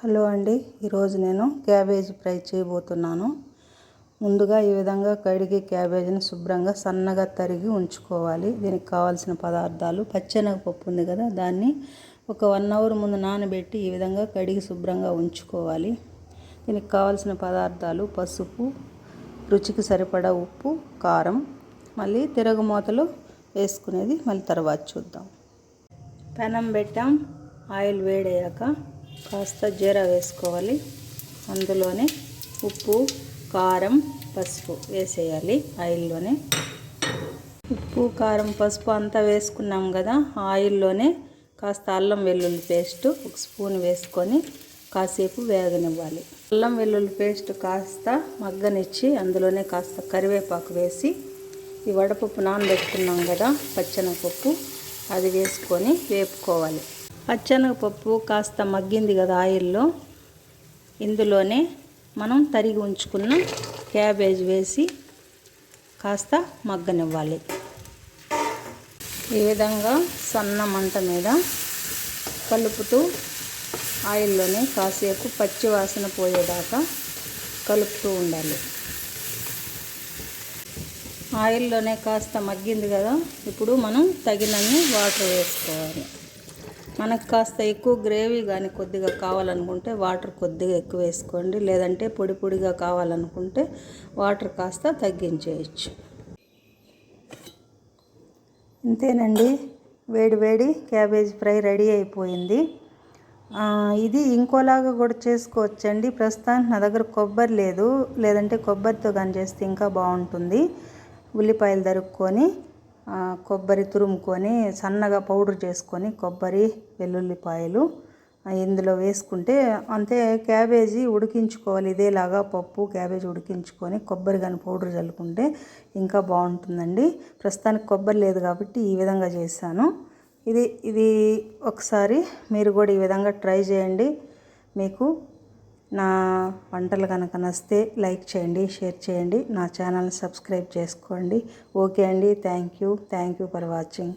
Hello అండి, ఈరోజు నేను క్యాబేజీ ఫ్రై చేయబోతున్నాను. ముందుగా ఈ విధంగా కడిగి క్యాబేజీని శుభ్రంగా సన్నగా తరిగి ఉంచుకోవాలి. దీనికి కావాల్సిన పదార్థాలు: పచ్చెనగపప్పు ఉంది కదా, దాన్ని ఒక 1 అవర్ ముందు నానబెట్టి ఈ విధంగా కడిగి శుభ్రంగా ఉంచుకోవాలి. దీనికి కావాల్సిన పదార్థాలు: పసుపు, రుచికి సరిపడా ఉప్పు, కారం. మళ్ళీ తిరగమూతలు వేసుకునేది మళ్ళీ తర్వాత చూద్దాం. పెనం పెట్టాం. ఆయిల్ వేడయ్యాక కాస్త జీరా వేసుకోవాలి. అందులోనే ఉప్పు, కారం, పసుపు వేసేయాలి. ఆయిల్లోనే ఉప్పు, కారం, పసుపు అంతా వేసుకున్నాం కదా, ఆయిల్లోనే కాస్త అల్లం వెల్లుల్లి పేస్ట్ 1 స్పూన్ వేసుకొని కాసేపు వేగనివ్వాలి. అల్లం వెల్లుల్లి పేస్ట్ కాస్త మగ్గనిచ్చి అందులోనే కాస్త కరివేపాకు వేసి ఈ వడపప్పు నానబెట్టుకున్నాం కదా, పచ్చెనగపప్పు, అది వేసుకొని వేపుకోవాలి. పచ్చెనగపప్పు కాస్త మగ్గింది కదా ఆయిల్లో, ఇందులోనే మనం తరిగి ఉంచుకున్న క్యాబేజ్ వేసి కాస్త మగ్గనివ్వాలి. ఈ విధంగా సన్న మంట మీద కలుపుతూ ఆయిల్లోనే కాసేపు పచ్చి వాసన పోయేదాకా కలుపుతూ ఉండాలి. ఆయిల్లోనే కాస్త మగ్గింది కదా, ఇప్పుడు మనం తగినన్ని వాటర్ వేసుకోవాలి. మనకు కాస్త ఎక్కువ గ్రేవీ కానీ కొద్దిగా కావాలనుకుంటే వాటర్ కొద్దిగా ఎక్కువ వేసుకోండి, లేదంటే పొడి పొడిగా కావాలనుకుంటే వాటర్ కాస్త తగ్గించేయచ్చు. ఇంతేనండి, వేడి వేడి క్యాబేజ్ ఫ్రై రెడీ అయిపోయింది. ఇది ఇంకోలాగా కూడా చేసుకోవచ్చండి. ప్రస్తుతానికి నా దగ్గర కొబ్బరి లేదు, లేదంటే కొబ్బరితో కానీ చేస్తే ఇంకా బాగుంటుంది. ఉల్లిపాయలు తరుక్కొని, కొబ్బరి తురుముకొని సన్నగా పౌడర్ చేసుకొని, కొబ్బరి, వెల్లుల్లిపాయలు ఇందులో వేసుకుంటే అంతే. క్యాబేజీ ఉడికించుకోవాలి. ఇదేలాగా పప్పు క్యాబేజీ ఉడికించుకొని కొబ్బరి కానీ పౌడర్ చల్లుకుంటే ఇంకా బాగుంటుందండి. ప్రస్తుతానికి కొబ్బరి లేదు కాబట్టి ఈ విధంగా చేశాను. ఇది ఒకసారి మీరు కూడా ఈ విధంగా ట్రై చేయండి. మీకు నా వంటలు కనుక నచ్చితే లైక్ చేయండి, షేర్ చేయండి, నా ఛానల్ని సబ్స్క్రైబ్ చేసుకోండి. ఓకే అండి, థ్యాంక్ యూ ఫర్ వాచింగ్.